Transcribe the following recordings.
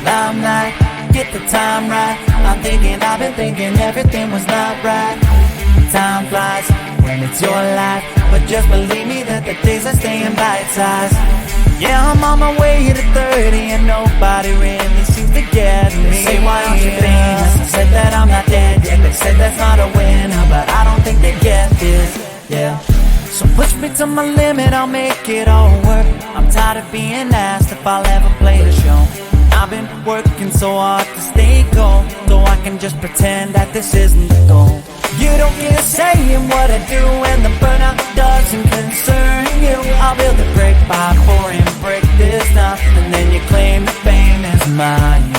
Limelight, get the time right. I've been thinking everything was not right. Time flies when it's your life, but just believe me that the days are staying bite-sized. Yeah, I'm on my way to 30 and nobody really seems to get me. They say, why aren't you famous? I said that I'm not dead yet. They said that's not a winner, but I don't think they get this, yeah. So push me to my limit, I'll make it all work. I'm tired of being asked if I'll ever play the show. I've been working so hard to stay cold, so I can just pretend that this isn't the goal. You don't get a say in what I do, and the burnout doesn't concern you. I'll build a brick by pouring brick this time, and then you claim the fame is mine.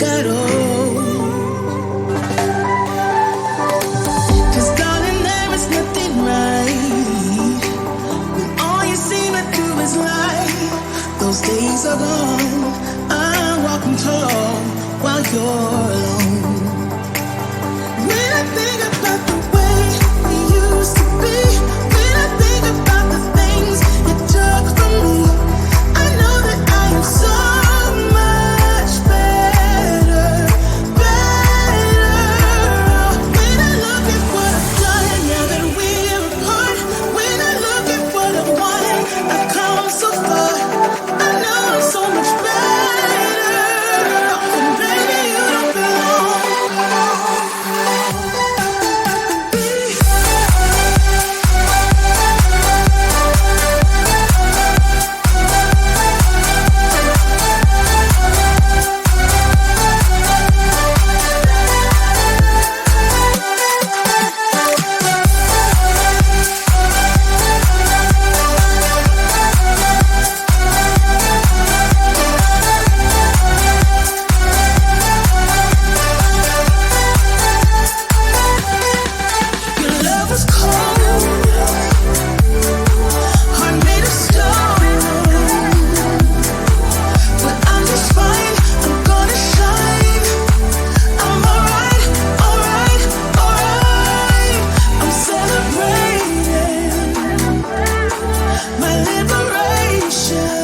got old. 'Cause darling, there is nothing right when all you seem to do is lie. Those days are gone. I'm walking tall while you're alone. When I think about the way we used to be, when I think about the things you took from me, I know that I am so much better, better. When I look at what I've done now that we're apart, when I look at what I've won, I've come so far. I know I'm so much better. And baby, you don't belong. Your love was cold, heart made of stone. But I'm just fine, I'm gonna shine. I'm alright, alright, alright. I'm celebrating my liberation.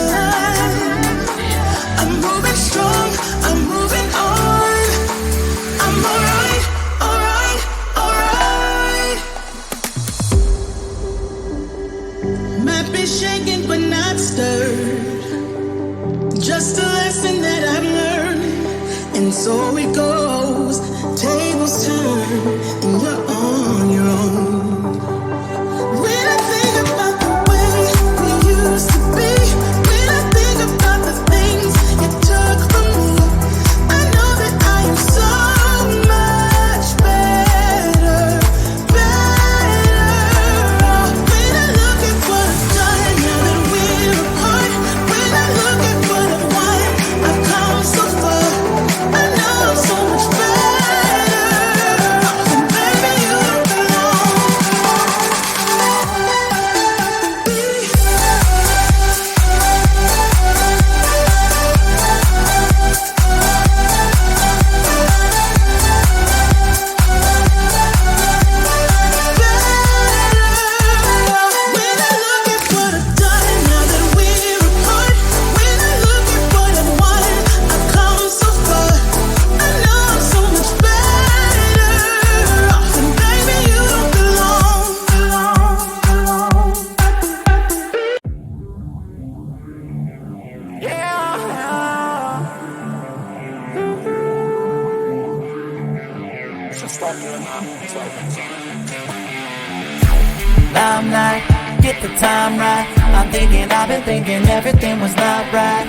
I'm moving strong, I'm moving on. I'm alright, alright, alright. Might be shaken but not stirred. Just a lesson that I've learned. And so it goes. Tables turn and you're on your own. When I think about the way we used to be, when I think about the things you took from me, I know that I am so much better, better. When I look at what I've done now that we're apart, when I look at what I've won, I've come so far. I know I'm so much better. And baby, you don't belong. When I look at what I've done now that we're apart, when I look at what I've won, I've come so far. I know I'm so much better. And baby, you don't belong. I'm not, get the time right. I'm thinking, I've been thinking everything was not right.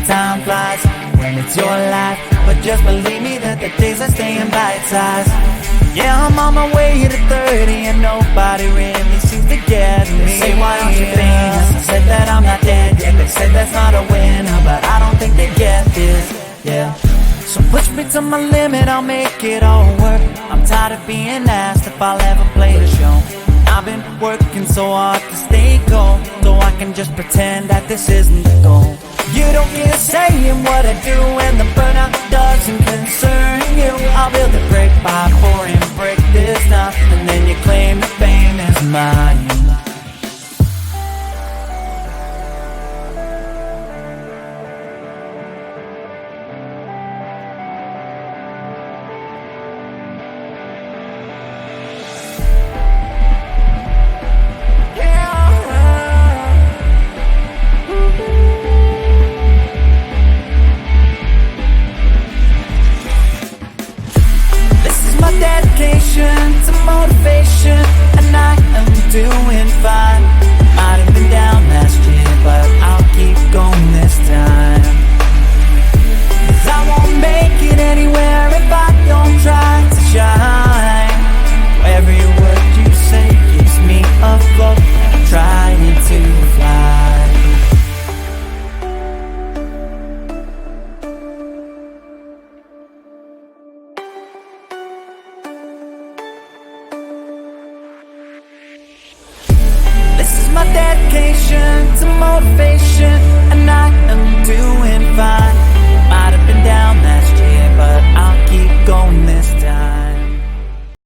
Time flies when it's your life, but just believe me that the days are staying bite-sized. Yeah, I'm on my way to 30 and nobody really seems to get me. They say, why don't you famous? I said that I'm not dead yet. They said that's not a winner, but I don't think they get this. Yeah. So push me to my limit, I'll make it all work. I'm tired of being asked if I'll ever play the show. I've been working so hard to stay cold, so I can just pretend that this isn't the goal. You don't get a say in what I do, and the burnout doesn't concern you. I'll build a brick by pouring brick this time, and then you claim the fame is mine. Dedication to motivation, and I am doing fine. Might have been down last year, but I'll keep going this time. 'Cause I won't make it anywhere if I don't try to shine. Every word you say keeps me afloat, trying to fly. my dedication to motivation, and I am doing fine.